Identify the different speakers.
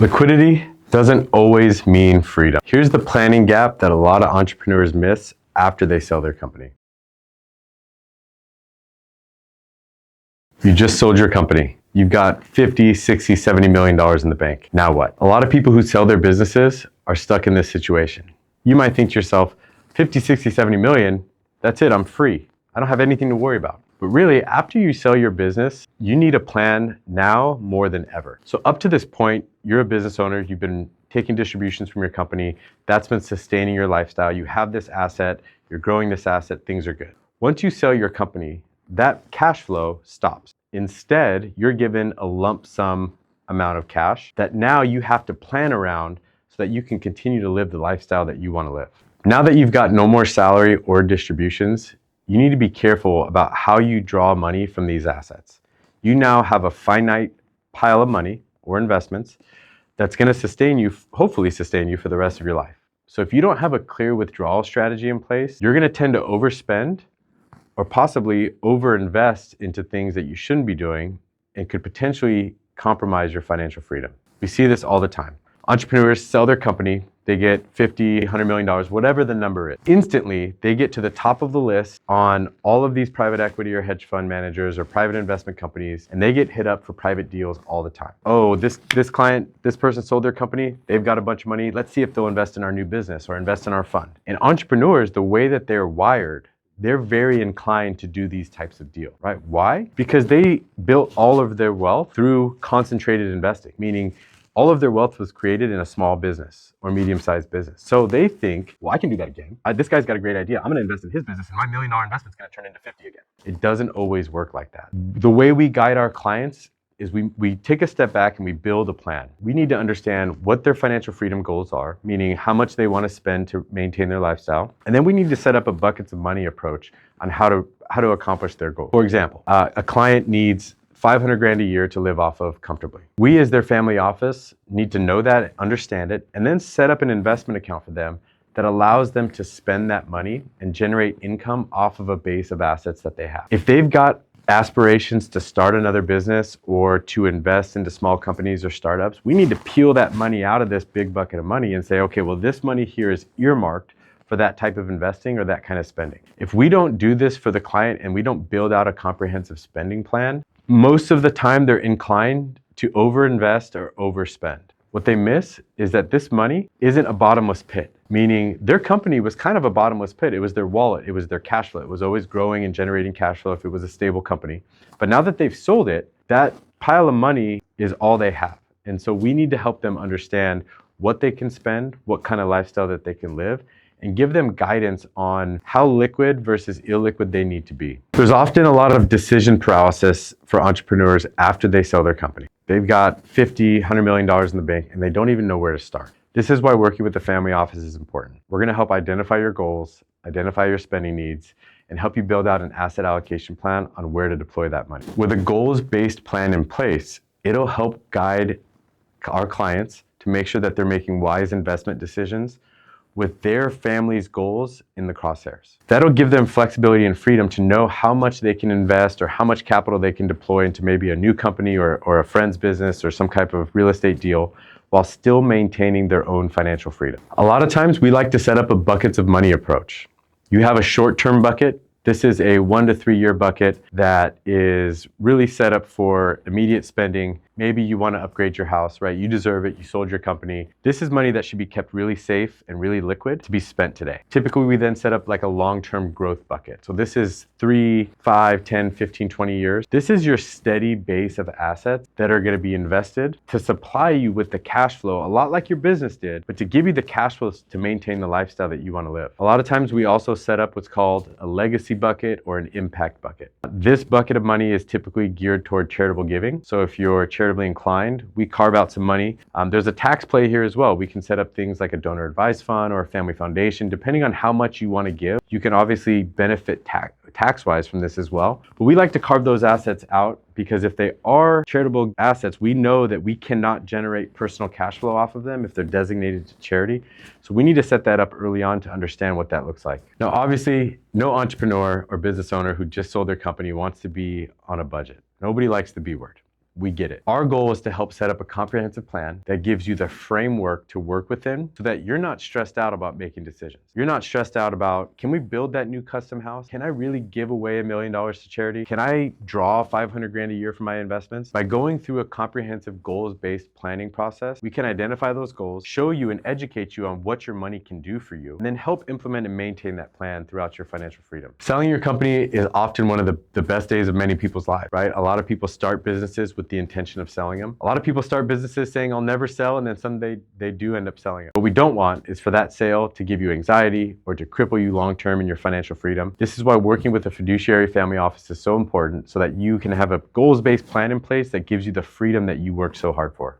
Speaker 1: Liquidity doesn't always mean freedom. Here's the planning gap that a lot of entrepreneurs miss after they sell their company. You just sold your company. You've got 50, 60, 70 million dollars in the bank. Now what? A lot of people who sell their businesses are stuck in this situation. You might think to yourself, 50, 60, 70 million, that's it, I'm free. I don't have anything to worry about. But really, after you sell your business, you need a plan now more than ever. So up to this point, you're a business owner, you've been taking distributions from your company, that's been sustaining your lifestyle, you have this asset, you're growing this asset, things are good. Once you sell your company, that cash flow stops. Instead, you're given a lump sum amount of cash that now you have to plan around so that you can continue to live the lifestyle that you want to live. Now that you've got no more salary or distributions, you need to be careful about how you draw money from these assets. You now have a finite pile of money or investments that's going to sustain you, hopefully sustain you for the rest of your life. So if you don't have a clear withdrawal strategy in place, you're going to tend to overspend or possibly overinvest into things that you shouldn't be doing and could potentially compromise your financial freedom. We see this all the time. Entrepreneurs sell their company, they get 50, $100 million, whatever the number is. Instantly, they get to the top of the list on all of these private equity or hedge fund managers or private investment companies, and they get hit up for private deals all the time. Oh, this client, this person sold their company, they've got a bunch of money, let's see if they'll invest in our new business or invest in our fund. And entrepreneurs, the way that they're wired, they're very inclined to do these types of deals, right? Why? Because they built all of their wealth through concentrated investing, meaning all of their wealth was created in a small business or medium-sized business. So they think, well, I can do that again. This guy's got a great idea. I'm gonna invest in his business and my $1 million investment's gonna turn into 50 again. It doesn't always work like that. The way we guide our clients is we take a step back and we build a plan. We need to understand what their financial freedom goals are, meaning how much they want to spend to maintain their lifestyle. And then we need to set up a buckets of money approach on how to accomplish their goal. For example, a client needs 500 grand a year to live off of comfortably. We as their family office need to know that, understand it, and then set up an investment account for them that allows them to spend that money and generate income off of a base of assets that they have. If they've got aspirations to start another business or to invest into small companies or startups, we need to peel that money out of this big bucket of money and say, okay, well, this money here is earmarked for that type of investing or that kind of spending. If we don't do this for the client and we don't build out a comprehensive spending plan, most of the time they're inclined to overinvest or overspend. What they miss is that this money isn't a bottomless pit, meaning their company was kind of a bottomless pit. It was their wallet, it was their cash flow. It was always growing and generating cash flow if it was a stable company. But now that they've sold it, that pile of money is all they have. And so we need to help them understand what they can spend, what kind of lifestyle that they can live, and give them guidance on how liquid versus illiquid they need to be. There's often a lot of decision paralysis for entrepreneurs after they sell their company. They've got 50, $100 million in the bank and they don't even know where to start. This is why working with the family office is important. We're gonna help identify your goals, identify your spending needs, and help you build out an asset allocation plan on where to deploy that money. With a goals-based plan in place, it'll help guide our clients to make sure that they're making wise investment decisions with their family's goals in the crosshairs. That'll give them flexibility and freedom to know how much they can invest or how much capital they can deploy into maybe a new company or a friend's business or some type of real estate deal while still maintaining their own financial freedom. A lot of times we like to set up a buckets of money approach. You have a short-term bucket. This is a 1 to 3 year bucket that is really set up for immediate spending. Maybe you want to upgrade your house, right? You deserve it, you sold your company. This is money that should be kept really safe and really liquid to be spent today. Typically, we then set up like a long-term growth bucket. So this is 3, 5, 10, 15, 20 years. This is your steady base of assets that are going to be invested to supply you with the cash flow, a lot like your business did, but to give you the cash flows to maintain the lifestyle that you want to live. A lot of times we also set up what's called a legacy bucket or an impact bucket. This bucket of money is typically geared toward charitable giving. So if you're charitably inclined, we carve out some money. There's a tax play here as well. We can set up things like a donor advised fund or a family foundation. Depending on how much you want to give, you can obviously benefit tax-wise from this as well. But we like to carve those assets out because if they are charitable assets, we know that we cannot generate personal cash flow off of them if they're designated to charity. So we need to set that up early on to understand what that looks like. Now, obviously, no entrepreneur or business owner who just sold their company wants to be on a budget. Nobody likes the B word. We get it. Our goal is to help set up a comprehensive plan that gives you the framework to work within so that you're not stressed out about making decisions. You're not stressed out about, can we build that new custom house? Can I really give away $1 million to charity? Can I draw 500 grand a year from my investments? By going through a comprehensive goals-based planning process, we can identify those goals, show you and educate you on what your money can do for you, and then help implement and maintain that plan throughout your financial freedom. Selling your company is often one of the best days of many people's lives, right? A lot of people start businesses with the intention of selling them. A lot of people start businesses saying, I'll never sell, and then someday they do end up selling them. What we don't want is for that sale to give you anxiety or to cripple you long-term in your financial freedom. This is why working with a fiduciary family office is so important, so that you can have a goals-based plan in place that gives you the freedom that you work so hard for.